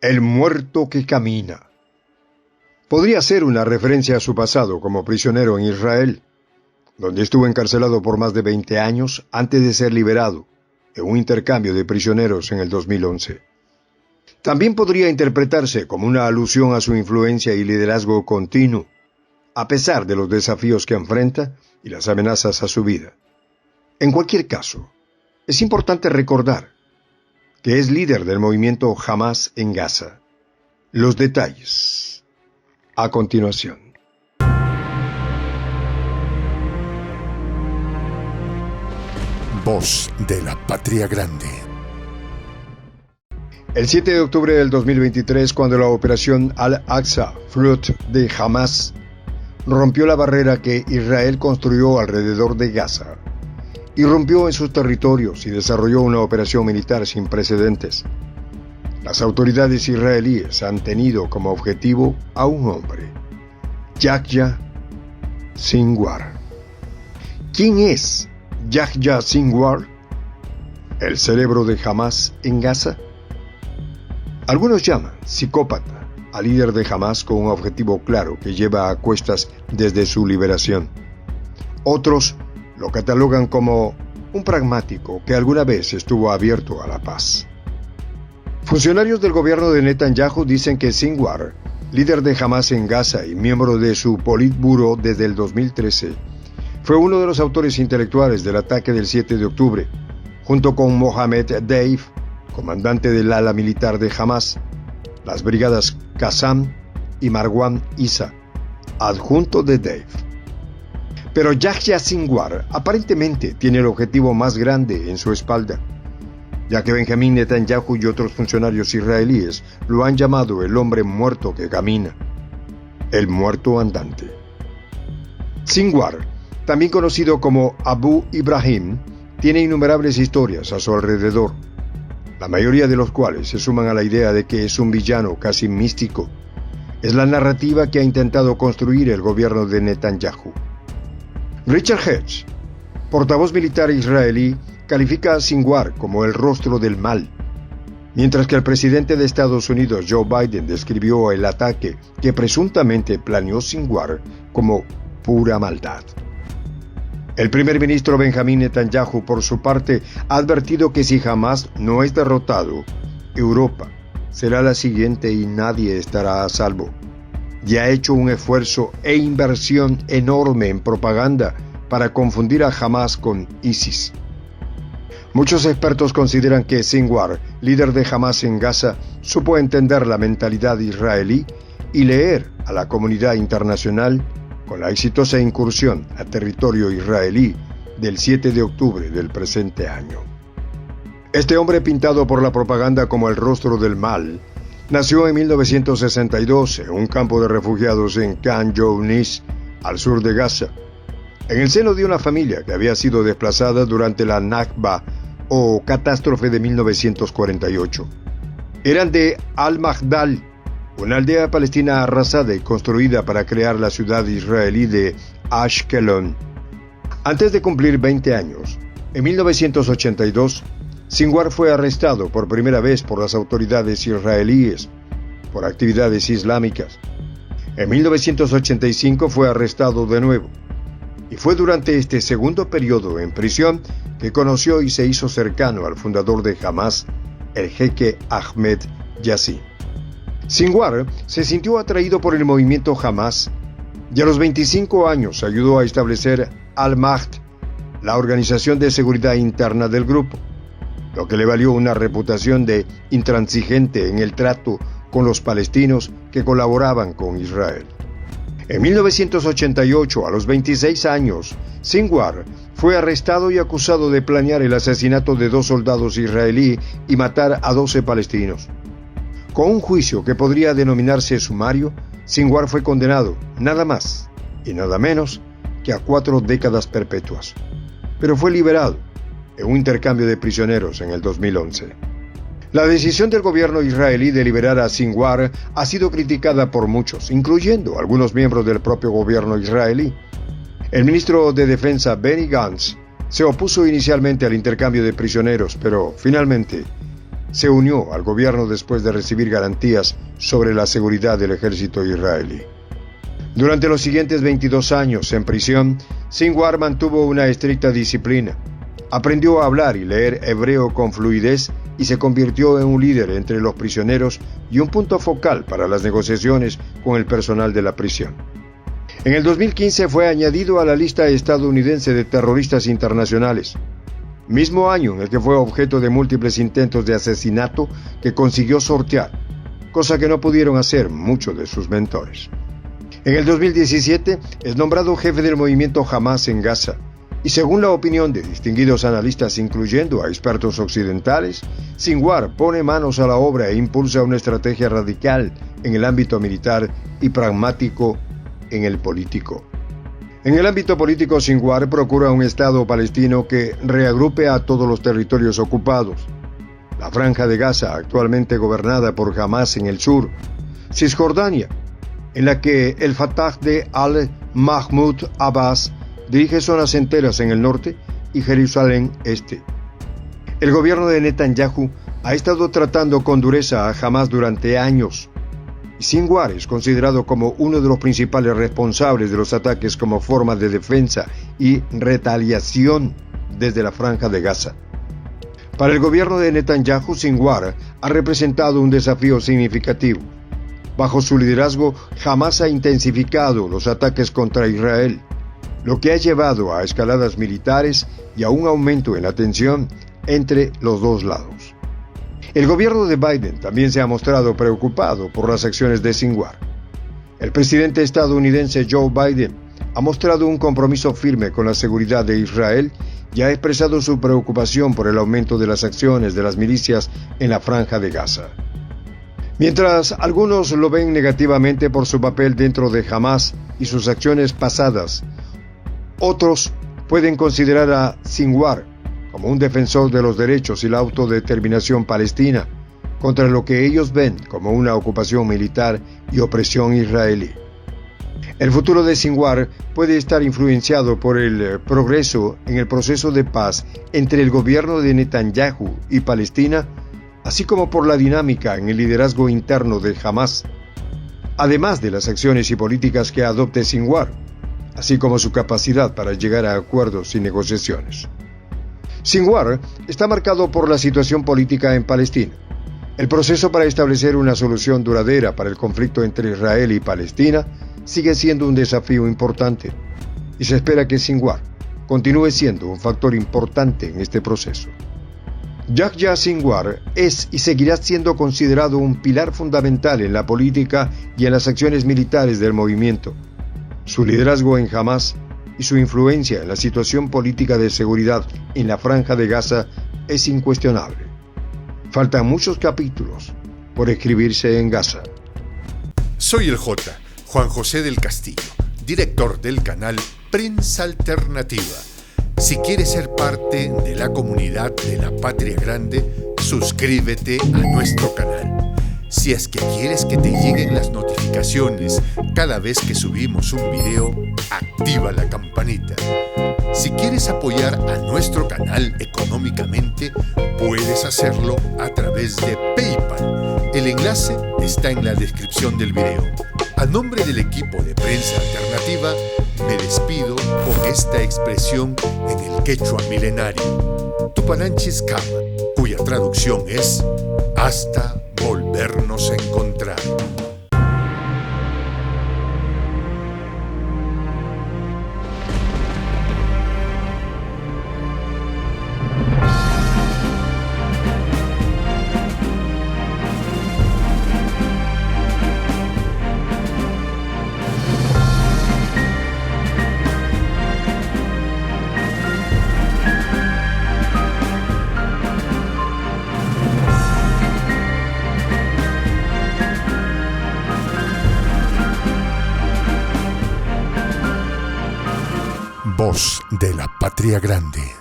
El muerto que camina. Podría ser una referencia a su pasado como prisionero en Israel, donde estuvo encarcelado por más de 20 años antes de ser liberado en un intercambio de prisioneros en el 2011. También podría interpretarse como una alusión a su influencia y liderazgo continuo, a pesar de los desafíos que enfrenta y las amenazas a su vida. En cualquier caso, es importante recordar que es líder del movimiento Hamás en Gaza. Los detalles a continuación. Voz de la Patria Grande. El 7 de octubre del 2023, cuando la operación Al-Aqsa Flood de Hamás rompió la barrera que Israel construyó alrededor de Gaza, irrumpió en sus territorios y desarrolló una operación militar sin precedentes. Las autoridades israelíes han tenido como objetivo a un hombre, Yahya Sinwar. ¿Quién es Yahya Sinwar? ¿El cerebro de Hamás en Gaza? Algunos llaman psicópata al líder de Hamás con un objetivo claro que lleva a cuestas desde su liberación. Otros lo catalogan como un pragmático que alguna vez estuvo abierto a la paz. Funcionarios del gobierno de Netanyahu dicen que Sinwar, líder de Hamás en Gaza y miembro de su Politburo desde el 2013, fue uno de los autores intelectuales del ataque del 7 de octubre, junto con Mohamed Deif, comandante del ala militar de Hamás, las brigadas Qassam y Marwan Issa, adjunto de Deif. Pero Yahya Sinwar aparentemente tiene el objetivo más grande en su espalda, ya que Benjamín Netanyahu y otros funcionarios israelíes lo han llamado el hombre muerto que camina, el muerto andante. Sinwar, también conocido como Abu Ibrahim, tiene innumerables historias a su alrededor, la mayoría de los cuales se suman a la idea de que es un villano casi místico. Es la narrativa que ha intentado construir el gobierno de Netanyahu. Richard Hedges, portavoz militar israelí, califica a Sinwar como el rostro del mal, mientras que el presidente de Estados Unidos, Joe Biden, describió el ataque que presuntamente planeó Sinwar como pura maldad. El primer ministro Benjamín Netanyahu, por su parte, ha advertido que si Hamás no es derrotado, Europa será la siguiente y nadie estará a salvo. Y ha hecho un esfuerzo e inversión enorme en propaganda para confundir a Hamás con ISIS. Muchos expertos consideran que Sinwar, líder de Hamás en Gaza, supo entender la mentalidad israelí y leer a la comunidad internacional con la exitosa incursión a territorio israelí del 7 de octubre del presente año. Este hombre, pintado por la propaganda como el rostro del mal, nació en 1962 en un campo de refugiados en Khan Younis, al sur de Gaza, en el seno de una familia que había sido desplazada durante la Nakba o catástrofe de 1948. Eran de Al-Maghdal, una aldea palestina arrasada y construida para crear la ciudad israelí de Ashkelon. Antes de cumplir 20 años, en 1982, Sinwar fue arrestado por primera vez por las autoridades israelíes por actividades islámicas. En 1985 fue arrestado de nuevo, y fue durante este segundo periodo en prisión que conoció y se hizo cercano al fundador de Hamás, el jeque Ahmed Yassin. Sinwar se sintió atraído por el movimiento Hamás y a los 25 años ayudó a establecer Al-Mahd, la organización de seguridad interna del grupo, lo que le valió una reputación de intransigente en el trato con los palestinos que colaboraban con Israel. En 1988, a los 26 años, Sinwar fue arrestado y acusado de planear el asesinato de 2 soldados israelíes y matar a 12 palestinos. Con un juicio que podría denominarse sumario, Sinwar fue condenado nada más y nada menos que a 4 décadas perpetuas, pero fue liberado en un intercambio de prisioneros en el 2011. La decisión del gobierno israelí de liberar a Sinwar ha sido criticada por muchos, incluyendo algunos miembros del propio gobierno israelí. El ministro de Defensa Benny Gantz se opuso inicialmente al intercambio de prisioneros, pero finalmente se unió al gobierno después de recibir garantías sobre la seguridad del ejército israelí. Durante los siguientes 22 años en prisión, Sinwar mantuvo una estricta disciplina. Aprendió a hablar y leer hebreo con fluidez y se convirtió en un líder entre los prisioneros y un punto focal para las negociaciones con el personal de la prisión. En el 2015 fue añadido a la lista estadounidense de terroristas internacionales, mismo año en el que fue objeto de múltiples intentos de asesinato que consiguió sortear, cosa que no pudieron hacer muchos de sus mentores. En el 2017 es nombrado jefe del movimiento Hamas en Gaza, y según la opinión de distinguidos analistas, incluyendo a expertos occidentales, Sinwar pone manos a la obra e impulsa una estrategia radical en el ámbito militar y pragmático en el político. En el ámbito político, Sinwar procura un Estado palestino que reagrupe a todos los territorios ocupados: la Franja de Gaza, actualmente gobernada por Hamas en el sur; Cisjordania, en la que el Fatah de al-Mahmoud Abbas dirige zonas enteras en el norte, y Jerusalén Este. El gobierno de Netanyahu ha estado tratando con dureza a Hamas durante años, y Sinwar es considerado como uno de los principales responsables de los ataques como forma de defensa y retaliación desde la Franja de Gaza. Para el gobierno de Netanyahu, Sinwar ha representado un desafío significativo. Bajo su liderazgo, Hamas ha intensificado los ataques contra Israel, lo que ha llevado a escaladas militares y a un aumento en la tensión entre los dos lados. El gobierno de Biden también se ha mostrado preocupado por las acciones de Sinwar. El presidente estadounidense Joe Biden ha mostrado un compromiso firme con la seguridad de Israel y ha expresado su preocupación por el aumento de las acciones de las milicias en la Franja de Gaza. Mientras algunos lo ven negativamente por su papel dentro de Hamas y sus acciones pasadas, otros pueden considerar a Sinwar como un defensor de los derechos y la autodeterminación palestina, contra lo que ellos ven como una ocupación militar y opresión israelí. El futuro de Sinwar puede estar influenciado por el progreso en el proceso de paz entre el gobierno de Netanyahu y Palestina, así como por la dinámica en el liderazgo interno de Hamas, además de las acciones y políticas que adopte Sinwar, así como su capacidad para llegar a acuerdos y negociaciones. Sinwar está marcado por la situación política en Palestina. El proceso para establecer una solución duradera para el conflicto entre Israel y Palestina sigue siendo un desafío importante, y se espera que Sinwar continúe siendo un factor importante en este proceso. Yahya Sinwar es y seguirá siendo considerado un pilar fundamental en la política y en las acciones militares del movimiento. Su liderazgo en Hamas y su influencia en la situación política de seguridad en la Franja de Gaza es incuestionable. Faltan muchos capítulos por escribirse en Gaza. Soy el J, Juan José del Castillo, director del canal Prensa Alternativa. Si quieres ser parte de la comunidad de la Patria Grande, suscríbete a nuestro canal. Si es que quieres que te lleguen las notificaciones cada vez que subimos un video, activa la campanita. Si quieres apoyar a nuestro canal económicamente, puedes hacerlo a través de PayPal. El enlace está en la descripción del video. A nombre del equipo de Prensa Alternativa, me despido con esta expresión en el quechua milenario, Tupananchis Kama, cuya traducción es hasta volvernos a encontrar. Voz de la Patria Grande.